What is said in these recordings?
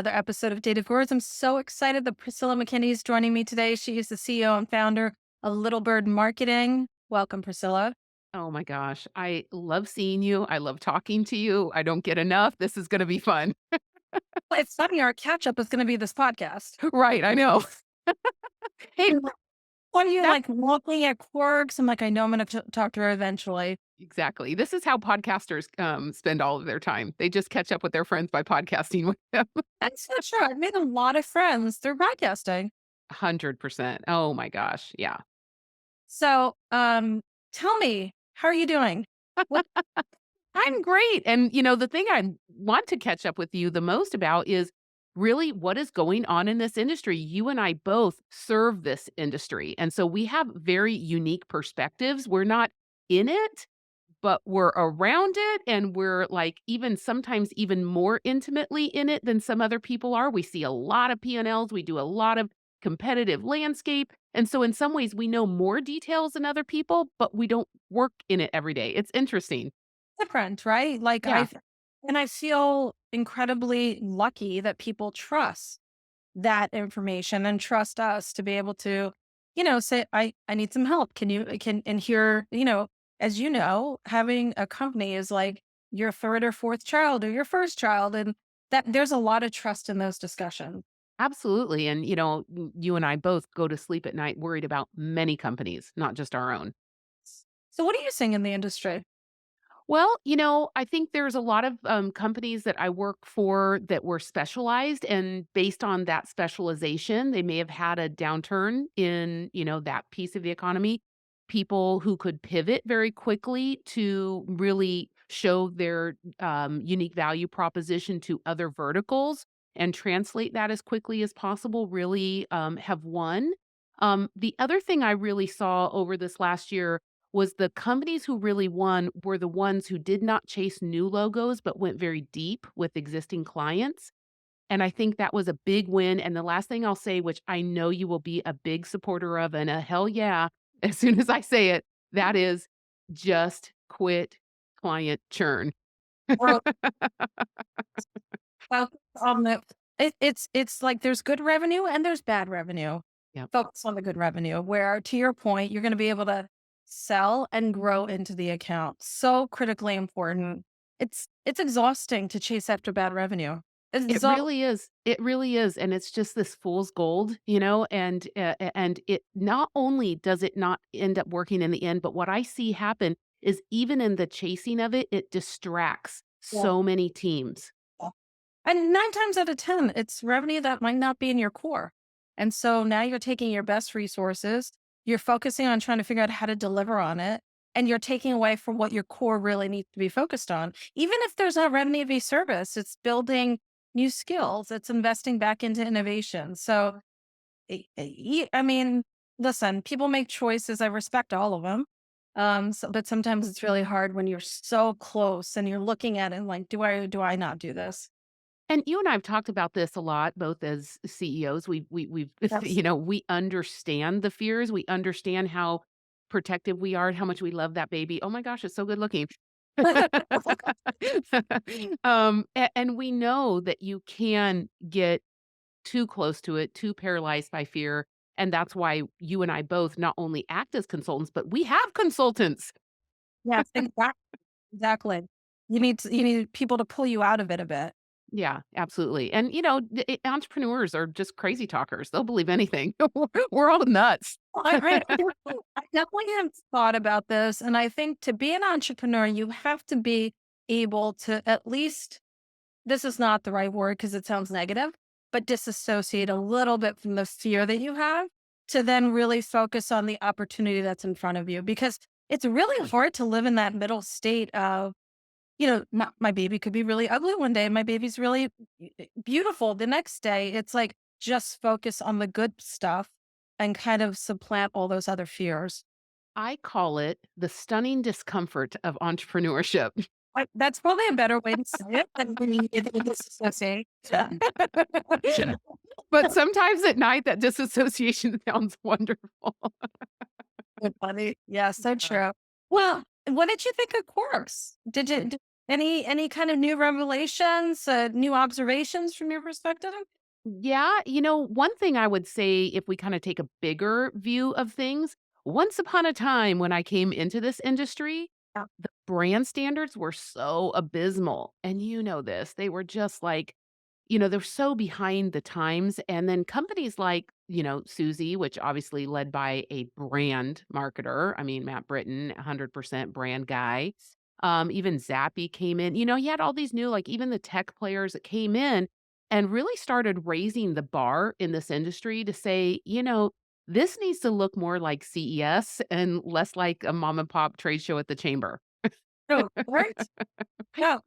another episode of Data Gurus. I'm so excited that Priscilla McKinney is joining me today. She is the CEO and founder of Little Bird Marketing. Welcome, Priscilla. Oh my gosh. I love seeing you. I love talking to you. I don't get enough. This is going to be fun. Well, it's funny, our catch up is going to be this podcast. Right. I know. Hey, You're like, what are you that like looking at quirks? I'm like, I know I'm going to talk to her eventually. exactly. This is how podcasters spend all of their time. They just catch up with their friends by podcasting with them. That's so true. I've made a lot of friends through podcasting. 100%. Oh my gosh. Yeah. So, tell me, how are you doing? What? I'm great. And, the thing I want to catch up with you the most about is really what is going on in this industry. You and I both serve this industry. And so we have very unique perspectives. We're not in it, but we're around it. And we're like even sometimes even more intimately in it than some other people are. We see a lot of P&Ls. We do a lot of competitive landscape. And so in some ways, we know more details than other people, but we don't work in it every day. It's interesting. Different, right? Like Yeah. and I feel incredibly lucky that people trust that information and trust us to be able to, say, I need some help. Can you can and here, as you know, having a company is like your third or fourth child or your first child. And that there's a lot of trust in those discussions. Absolutely. And, you and I both go to sleep at night worried about many companies, not just our own. So what are you seeing in the industry? Well, I think there's a lot of companies that I work for that were specialized. And based on that specialization, they may have had a downturn in, that piece of the economy. People who could pivot very quickly to really show their unique value proposition to other verticals and translate that as quickly as possible really have won. The other thing I really saw over this last year was the companies who really won were the ones who did not chase new logos, but went very deep with existing clients. And I think that was a big win. And the last thing I'll say, which I know you will be a big supporter of, and a hell yeah, as soon as I say it, that is just quit client churn. Well, well, the it's like there's good revenue and there's bad revenue. Yep. Focus on the good revenue, where to your point, you're going to be able to sell and grow into the account. So critically important. It's exhausting to chase after bad revenue. It's It really is. It really is, and it's just this fool's gold, and it not only does it not end up working in the end, but what I see happen is even in the chasing of it, it distracts yeah. so many teams. And 9 times out of 10, it's revenue that might not be in your core. And so now you're taking your best resources, you're focusing on trying to figure out how to deliver on it, and you're taking away from what your core really needs to be focused on. Even if there's not revenue-based service, it's building new skills, it's investing back into innovation. So, I mean, listen, people make choices. I respect all of them. But sometimes it's really hard when you're so close and you're looking at it and like, do I not do this? And you and I have talked about this a lot, both as CEOs. We've Yes. we understand the fears. We understand how protective we are and how much we love that baby. Oh my gosh, it's so good looking. And we know that you can get too close to it, too paralyzed by fear. And that's why you and I both not only act as consultants, but we have consultants. Yes, exactly. You need people to pull you out of it a bit. Yeah, absolutely. And, entrepreneurs are just crazy talkers. They'll believe anything. We're all nuts. I definitely have thought about this, and I think to be an entrepreneur, you have to be able to at least, this is not the right word because it sounds negative, but disassociate a little bit from the fear that you have to then really focus on the opportunity that's in front of you. Because it's really hard to live in that middle state of, my baby could be really ugly one day. My baby's really beautiful the next day. It's like just focus on the good stuff and kind of supplant all those other fears. I call it the stunning discomfort of entrepreneurship. That's probably a better way to say it than when you get the disassociate. But sometimes at night, that disassociation sounds wonderful. Funny. Yeah, so true. Well, what did you think of Quarks? Did you? Any kind of new revelations, new observations from your perspective? Yeah, one thing I would say if we kind of take a bigger view of things, once upon a time when I came into this industry, Yeah. the brand standards were so abysmal. And you know this, they were just like, they're so behind the times. And then companies like, Suzy, which obviously led by a brand marketer. I mean, Matt Britton, 100% brand guy. Even Zappy came in. He had all these new, like even the tech players that came in and really started raising the bar in this industry to say, this needs to look more like CES and less like a mom and pop trade show at the chamber. Oh, right. Yeah.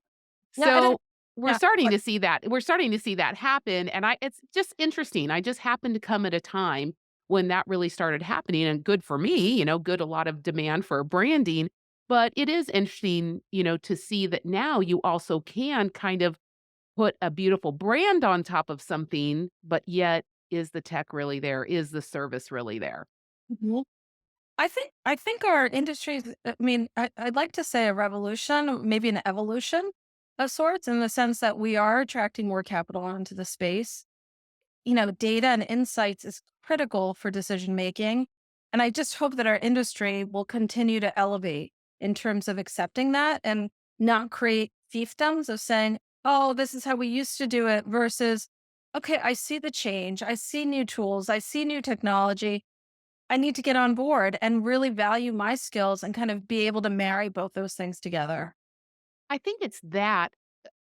Yeah, I So, didn't we're yeah, starting but to see that. We're starting to see that happen, and I it's just interesting. I just happened to come at a time when that really started happening, and good for me, good a lot of demand for branding, but it is interesting, to see that now you also can kind of put a beautiful brand on top of something, but yet is the tech really there? Is the service really there? Mhm. I think our industry's I mean, I'd like to say a revolution, maybe an evolution of sorts in the sense that we are attracting more capital into the space. Data and insights is critical for decision making. And I just hope that our industry will continue to elevate in terms of accepting that and not create fiefdoms of saying, oh, this is how we used to do it versus, okay, I see the change. I see new tools. I see new technology. I need to get on board and really value my skills and kind of be able to marry both those things together. I think it's that,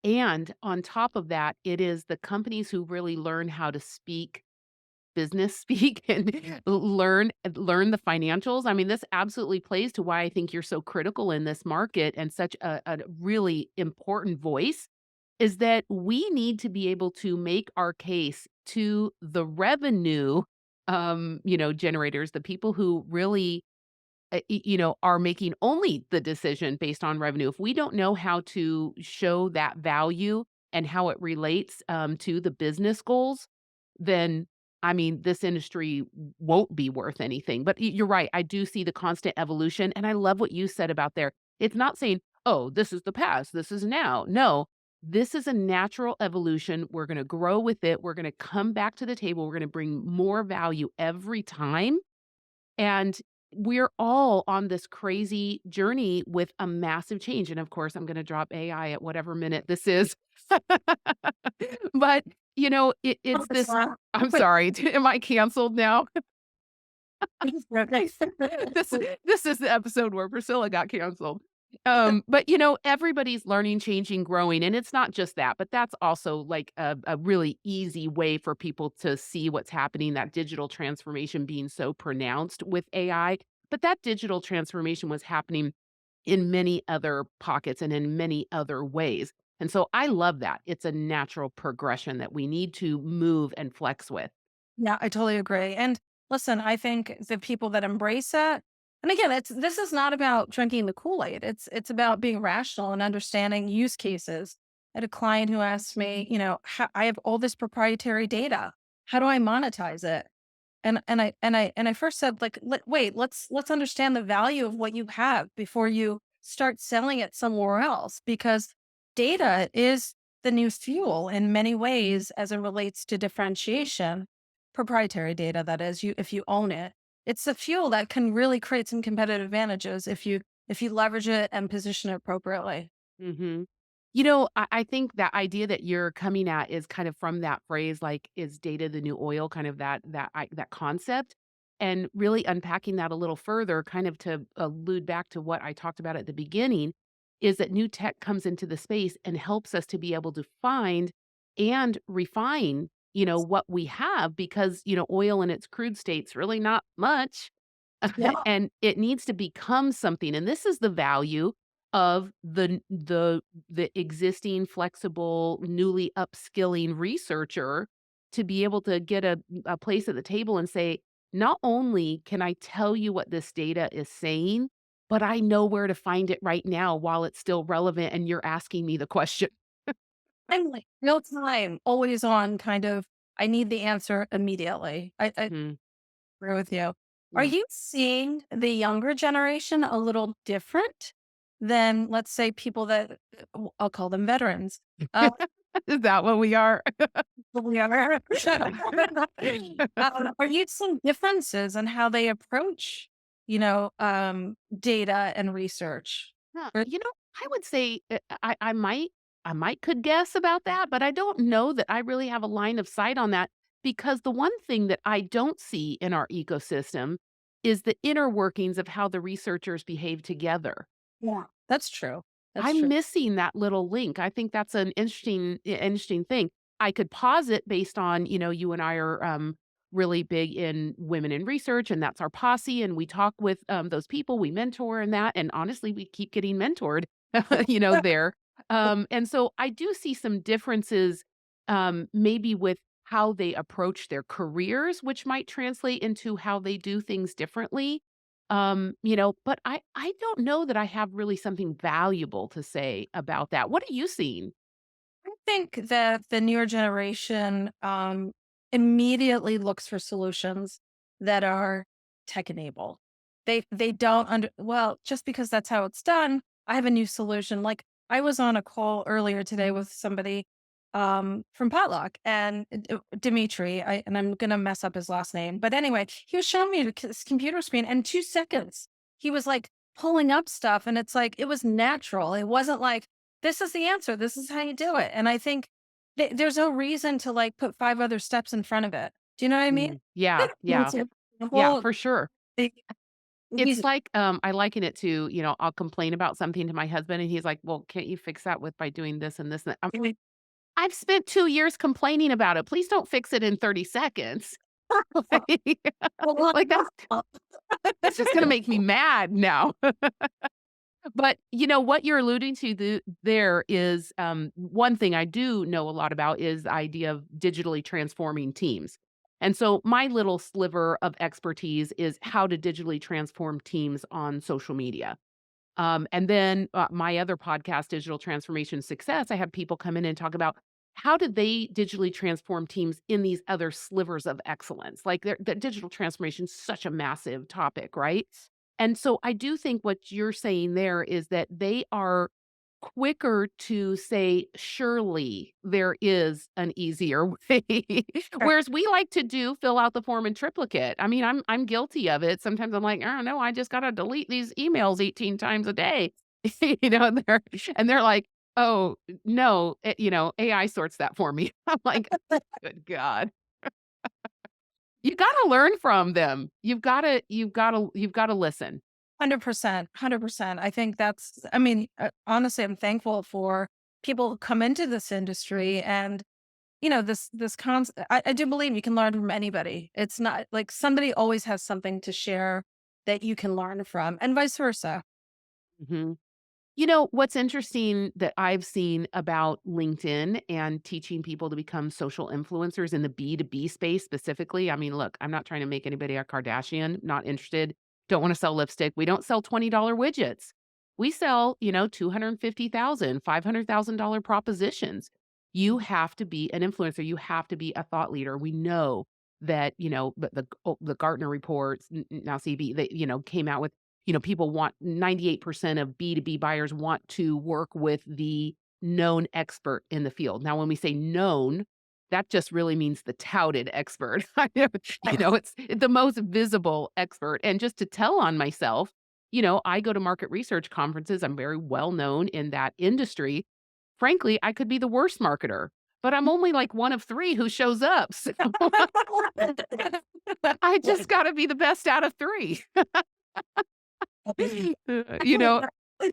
and on top of that, it is the companies who really learn how to speak business speak and learn the financials. I mean, this absolutely plays to why I think you're so critical in this market and such a really important voice is that we need to be able to make our case to the revenue generators, the people who really are making only the decision based on revenue. If we don't know how to show that value and how it relates to the business goals, then I mean, this industry won't be worth anything. But you're right. I do see the constant evolution. And I love what you said about there. It's not saying, oh, this is the past, this is now. No, this is a natural evolution. We're going to grow with it. We're going to come back to the table. We're going to bring more value every time and we're all on this crazy journey with a massive change. And of course, I'm going to drop AI at whatever minute this is. But, Oh, it's it's this. not- I'm Wait. sorry. Am I canceled now? Okay. this this is the episode where Priscilla got canceled. But everybody's learning, changing, growing, and it's not just that, but that's also like a really easy way for people to see what's happening, that digital transformation being so pronounced with AI. But that digital transformation was happening in many other pockets and in many other ways. And so I love that. It's a natural progression that we need to move and flex with. Yeah, I totally agree. And listen, I think the people that embrace it, and again, this is not about drinking the Kool-Aid. It's about being rational and understanding use cases. I had a client who asked me, I have all this proprietary data. How do I monetize it? And I first said, like, wait, let's understand the value of what you have before you start selling it somewhere else, because data is the new fuel in many ways as it relates to differentiation. Proprietary data, that is, you if you own it, it's a fuel that can really create some competitive advantages if you leverage it and position it appropriately. Mhm. I think that idea that you're coming at is kind of from that phrase, like, "Is data the new oil?" Kind of that concept, and really unpacking that a little further, kind of to allude back to what I talked about at the beginning, is that new tech comes into the space and helps us to be able to find and refine, what we have because, oil in its crude state's really not much. Yeah. And it needs to become something, and this is the value of the existing flexible, newly upskilling researcher to be able to get a place at the table and say, "Not only can I tell you what this data is saying, but I know where to find it right now while it's still relevant and you're asking me the question." I'm like real time, always on kind of, I need the answer immediately. I Mhm, agree with you. Are yeah. you seeing the younger generation a little different than, let's say, people that I'll call them veterans. Uh, Is that what we are? we are. Are you seeing differences in how they approach, data and research? Huh, Or- I would say, I might could guess about that, but I don't know that I really have a line of sight on that, because the one thing that I don't see in our ecosystem is the inner workings of how the researchers behave together. Yeah, that's true. That's I'm true. missing that little link. I think that's an interesting thing. I could posit based on, you and I are really big in women in research, and that's our posse. And we talk with those people, we mentor and that. And honestly, we keep getting mentored, there. And so I do see some differences, maybe with how they approach their careers, which might translate into how they do things differently. But I don't know that I have really something valuable to say about that. What are you seeing? I think that the newer generation immediately looks for solutions that are tech enabled. They don't well, just because that's how it's done. I have a new solution. Like I was on a call earlier today with somebody from Potluck and Dimitri. And I'm gonna mess up his last name, but anyway, he was showing me his computer screen, and 2 seconds he was like pulling up stuff, and it's like it was natural. It wasn't like this is the answer. This is how you do it. And I think there's no reason to like put 5 other steps in front of it. Do you know what I mean? Yeah, yeah, It's a yeah, whole, for sure. it- It's he's, like, I liken it to, I'll complain about something to my husband and he's like, "Well, can't you fix that by doing this and this and that?" I've spent 2 years complaining about it. Please don't fix it in 30 seconds. Like, that's just gonna make me mad now. But, what you're alluding to there is, one thing I do know a lot about is the idea of digitally transforming teams. And so my little sliver of expertise is how to digitally transform teams on social media. And then my other podcast, Digital Transformation Success, I have people come in and talk about how did they digitally transform teams in these other slivers of excellence. Like the digital transformation is such a massive topic, right? And so I do think what you're saying there is that they are quicker to say, surely there is an easier way. Whereas we like to fill out the form in triplicate. I mean, I'm guilty of it. Sometimes I'm like, oh no, I just gotta delete these emails 18 times a day. And they're like, oh no, AI sorts that for me. I'm like, good God. You gotta learn from them. You've gotta listen. 100%, 100%. I think I mean, honestly, I'm thankful for people who come into this industry and, this concept. I do believe you can learn from anybody. It's not like somebody always has something to share that you can learn from and vice versa. Mhm. What's interesting that I've seen about LinkedIn and teaching people to become social influencers in the B2B space specifically. I mean, look, I'm not trying to make anybody a Kardashian, not interested. Don't want to sell lipstick. We don't sell $20 widgets. We sell, 250,000, $500,000 propositions. You have to be an influencer. You have to be a thought leader. We know that, but the Gartner reports, now CB, they, came out with people want 98% of B2B buyers want to work with the known expert in the field. Now, when we say known, that just really means the touted expert. It's the most visible expert. And just to tell on myself, I go to market research conferences. I'm very well known in that industry. Frankly, I could be the worst marketer, but I'm only like one of three who shows up. So I just got to be the best out of three. You know,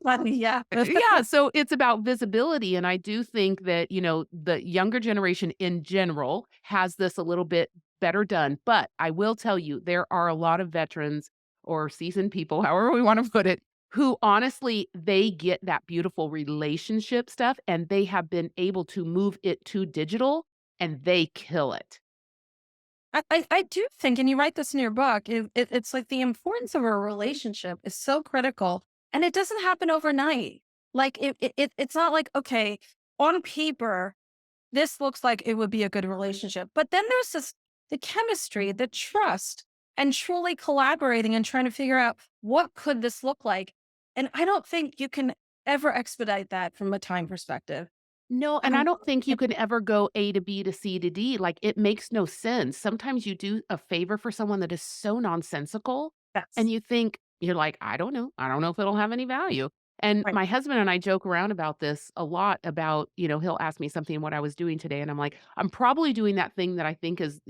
Funny, yeah. yeah, so it's about visibility, and I do think that, the younger generation in general has this a little bit better done, but I will tell you, there are a lot of veterans or seasoned people, however we wanna put it, who honestly, they get that beautiful relationship stuff, and they have been able to move it to digital, and they kill it. I do think, and you write this in your book, it's like the importance of a relationship is so critical, and it doesn't happen overnight. Like it's not like, okay, on paper, this looks like it would be a good relationship. But then there's the chemistry, the trust, and truly collaborating and trying to figure out what could this look like. And I don't think you can ever expedite that from a time perspective. No, and I Um, don't think you can ever go A to B to C to D, like, it makes no sense. Sometimes you do a favor for someone that is so nonsensical, and yes. you think you're like, I don't know if it'll have any value." And Right. my husband and I joke around about this a lot about, he'll ask me something what I was doing today, and I'm like, "I'm probably doing that thing that I think is,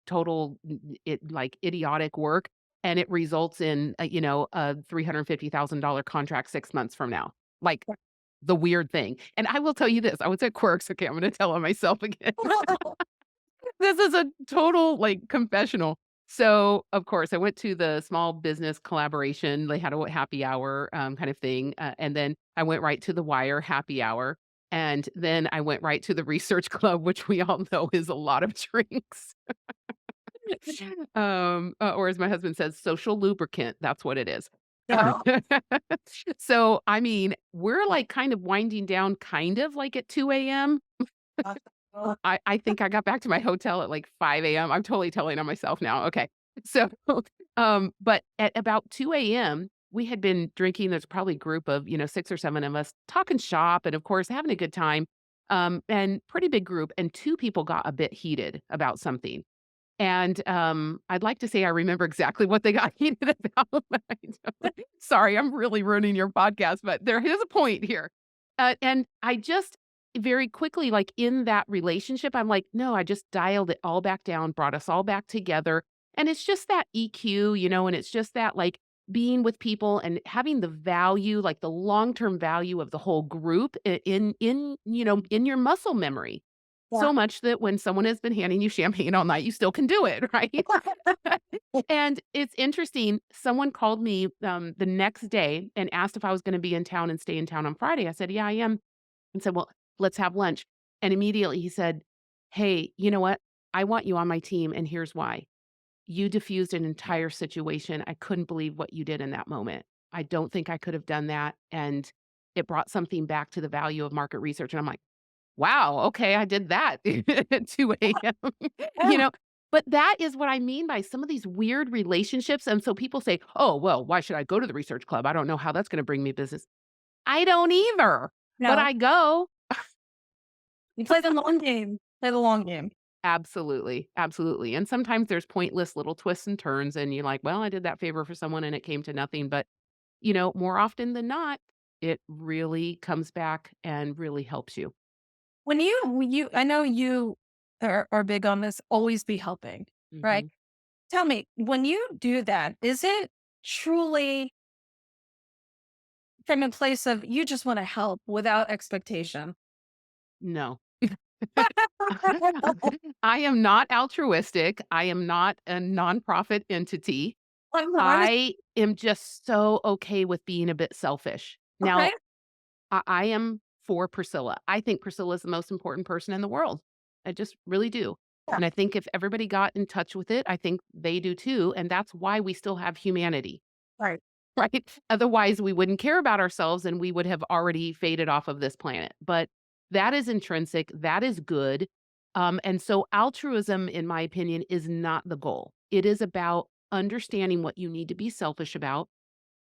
total idiotic work, and it results in, a $350,000 contract 6 months from now." Like, the weird thing. And I will tell you this, I would say quirks, okay, I'm gonna tell on myself again. This is a total, confessional. So, of course, I went to the small business collaboration, they had a happy hour, kind of thing, and then I went right to the wire happy hour, and then I went right to the research club, which we all know is a lot of drinks. Or as my husband says, social lubricant, that's what it is. Uh, Yeah. so, I mean, we're, kind of winding down kind of like at 2 a.m. I think I got back to my hotel at, 5 a.m. I'm totally telling on myself now, okay. So, but at about 2 a.m., we had been drinking, there's probably a group of, 6 or 7 of us talking shop and, of course, having a good time, and pretty big group, and 2 people got a bit heated about something. And, I'd like to say I remember exactly what they got heated about, but I don't. Sorry, I'm really ruining your podcast, but there is a point here. And I just very quickly, in that relationship, I'm like, "No, I just dialed it all back down, brought us all back together." And it's just that EQ, and it's just that, being with people and having the value, the long-term value of the whole group in your muscle memory. Yeah. So much that when someone has been handing you champagne all night, you still can do it, right? And it's interesting, someone called me, the next day and asked if I was gonna be in town and stay in town on Friday. I said, "Yeah, I am." And said, "Well, let's have lunch." And immediately he said, "Hey, you know what? I want you on my team, and here's why. You diffused an entire situation. I couldn't believe what you did in that moment. I don't think I could have done that, and it brought something back to the value of market research." And I'm like, wow, okay, I did that at 2 AM, you Yeah. know? But that is what I mean by some of these weird relationships, and so people say, "Oh, well, why should I go to the research club? I don't know how that's gonna bring me business." I don't either, but No. I go. You play the long game. Play the long game. Absolutely, absolutely, and sometimes there's pointless little twists and turns, and you're like, "Well, I did that favor for someone and it came to nothing," but, more often than not, it really comes back and really helps you. When you I know you are big on this, always be helping, right? Mhm. Tell me, when you do that, is it truly from a place of you just wanna help without expectation? No. I am not altruistic. I am not a nonprofit entity. I'm honest. I am just so okay with being a bit selfish. Okay. Now, I am for Priscilla. I think Priscilla is the most important person in the world. I just really do. Yeah. And I think if everybody got in touch with it, I think they do too. And that's why we still have humanity. Right. Right? Otherwise, we wouldn't care about ourselves and we would have already faded off of this planet. But that is intrinsic, that is good. And so altruism, in my opinion, is not the goal. It is about understanding what you need to be selfish about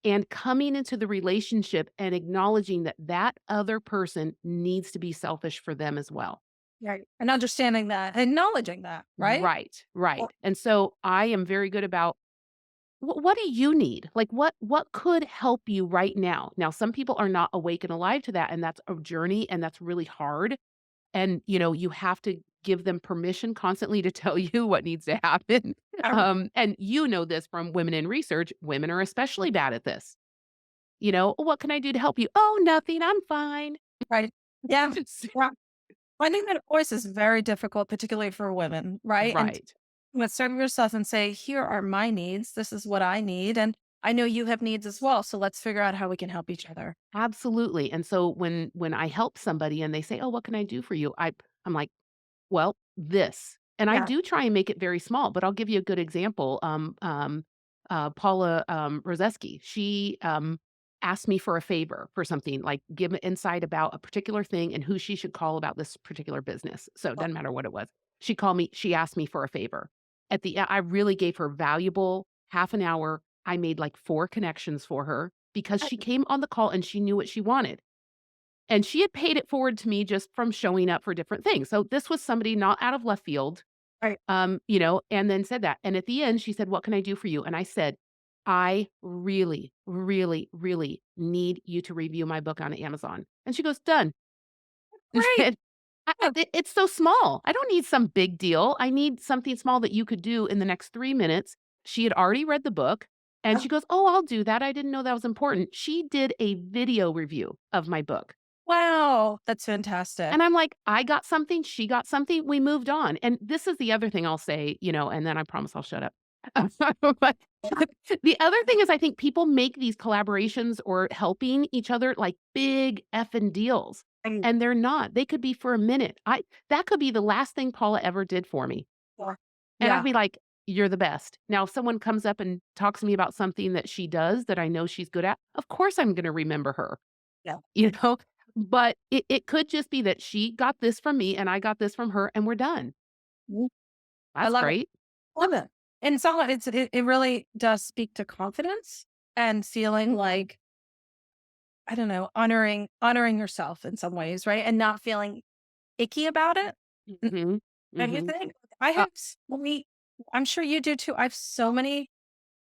and coming into the relationship and acknowledging that that other person needs to be selfish for them as well. Right. And understanding that, acknowledging that, right? Right, right. Well, And so I am very good about what do you need? Like, what could help you right now? Now, some people are not awake and alive to that, and that's a journey, and that's really hard. And, you have to give them permission constantly to tell you what needs to happen. And you know this from women in research, women are especially bad at this. "What can I do to help you?" "Oh, nothing, I'm fine." right. Yeah. Yeah. Finding that voice is very difficult, particularly for women, right? And Right. you must serve yourself and say, here are my needs. This is what I need. And I know you have needs as well. So let's figure out how we can help each other. Absolutely. And so when I help somebody and they say, "Oh, what can I do for you?" I'm like, "Well, this." And I Yeah. do try and make it very small, but I'll give you a good example. Paula, Rozeski, she, asked me for a favor for something, like give insight about a particular thing and who she should call about this particular business. So it Well, doesn't matter what it was. She asked me for a favor. I really gave her valuable half an hour. I made like 4 connections for her because she came on the call and she knew what she wanted. And she had paid it forward to me just from showing up for different things. So this was somebody not out of left field, Right. and then said that. And at the end, she said, "What can I do for you?" And I said, "I really, really, really need you to review my book on Amazon." And she goes, "Done." Great. And Yeah. it's so small. I don't need some big deal. I need something small that you could do in the next 3 minutes. She had already read the book and she goes, "Oh, I'll do that. I didn't know that was important." She did a video review of my book. Wow. That's fantastic. And I'm like, I got something, she got something, we moved on. And this is the other thing I'll say, and then I promise I'll shut up. But the other thing is I think people make these collaborations or helping each other like big effing deals. And And they're not. They could be for a minute. I That could be the last thing Paula ever did for me. yeah. And I'd Yeah. be like, "You're the best." Now, if someone comes up and talks to me about something that she does that I know she's good at, of course I'm gonna remember her. Yeah. You know? But it could just be that she got this from me and I got this from her and we're done. Mhm. I That's love it. great. Love it. And so it really does speak to confidence and feeling like, I don't know, honoring yourself in some ways, right? And not feeling icky about it. N- Mhm. And you Mhm. think I Uh, have so many, I'm sure you do too. I have so many,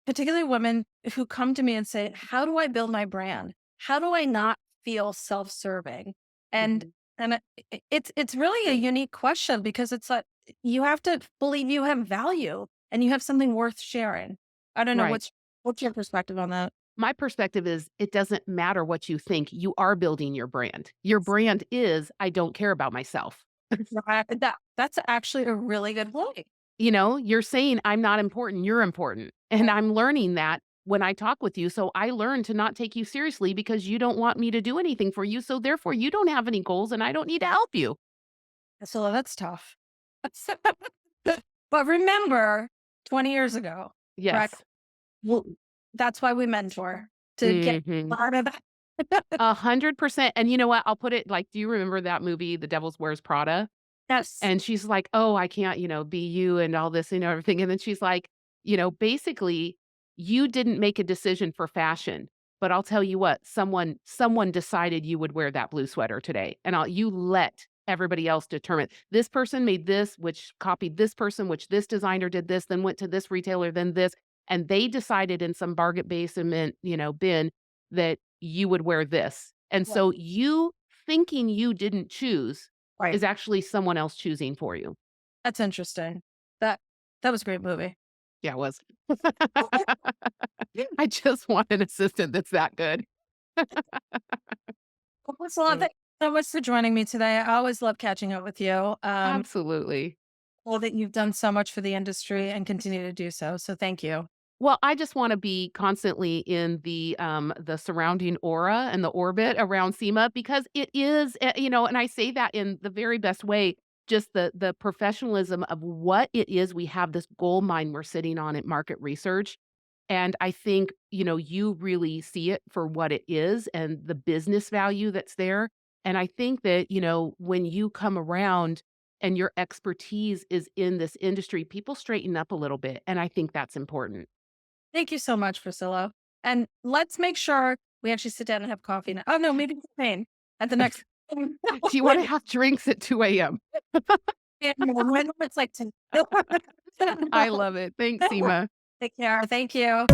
particularly women who come to me and say, "How do I build my brand? How do I not feel self-serving?" And mhm. it's really a unique question because it's like you have to believe you have value and you have something worth sharing. I don't know Right. what's your perspective on that? My perspective is it doesn't matter what you think, you are building your brand. Your brand is, "I don't care about myself." Right. That's actually a really good point. You're saying, "I'm not important, you're important." And I'm learning that when I talk with you, so I learn to not take you seriously because you don't want me to do anything for you, so therefore you don't have any goals and I don't need to help you. So that's tough. But remember 20 years ago, correct? Yes. Well, that's why we mentor to get Mhm. out of that. 100%, and you know what? I'll put it like, do you remember that movie, The Devil Wears Prada? Yes. And she's like, "Oh, I can't, be you and all this and everything." And then she's like, basically, "You didn't make a decision for fashion, but I'll tell you what, someone decided you would wear that blue sweater today, and you let everybody else determine. This person made this, which copied this person, which this designer did this, then went to this retailer, then this, and they decided in some bargain basement, bin that you would wear this. And Right. so you thinking you didn't choose Right. is actually someone else choosing for you." That's interesting. That that was a great movie. Yeah, it was. I just want an assistant that's that good. Well, thanks a lot. Mm. Thank you so much for joining me today. I always love catching up with you. Absolutely. Well, that you've done so much for the industry and continue to do so. So thank you. Well, I just wanna be constantly in the surrounding aura and the orbit around SEMA because it is, and I say that in the very best way, just the professionalism of what it is we have this gold mine we're sitting on at market research, and I think, you really see it for what it is and the business value that's there, and I think that, when you come around and your expertise is in this industry, people straighten up a little bit, and I think that's important. Thank you so much, Priscilla. And let's make sure we actually sit down and have coffee now. Oh no, maybe champagne at the next. Do you wanna have drinks at 2 a.m.? When it's like 10. I love it. Thanks, Seema. Take care. Thank you.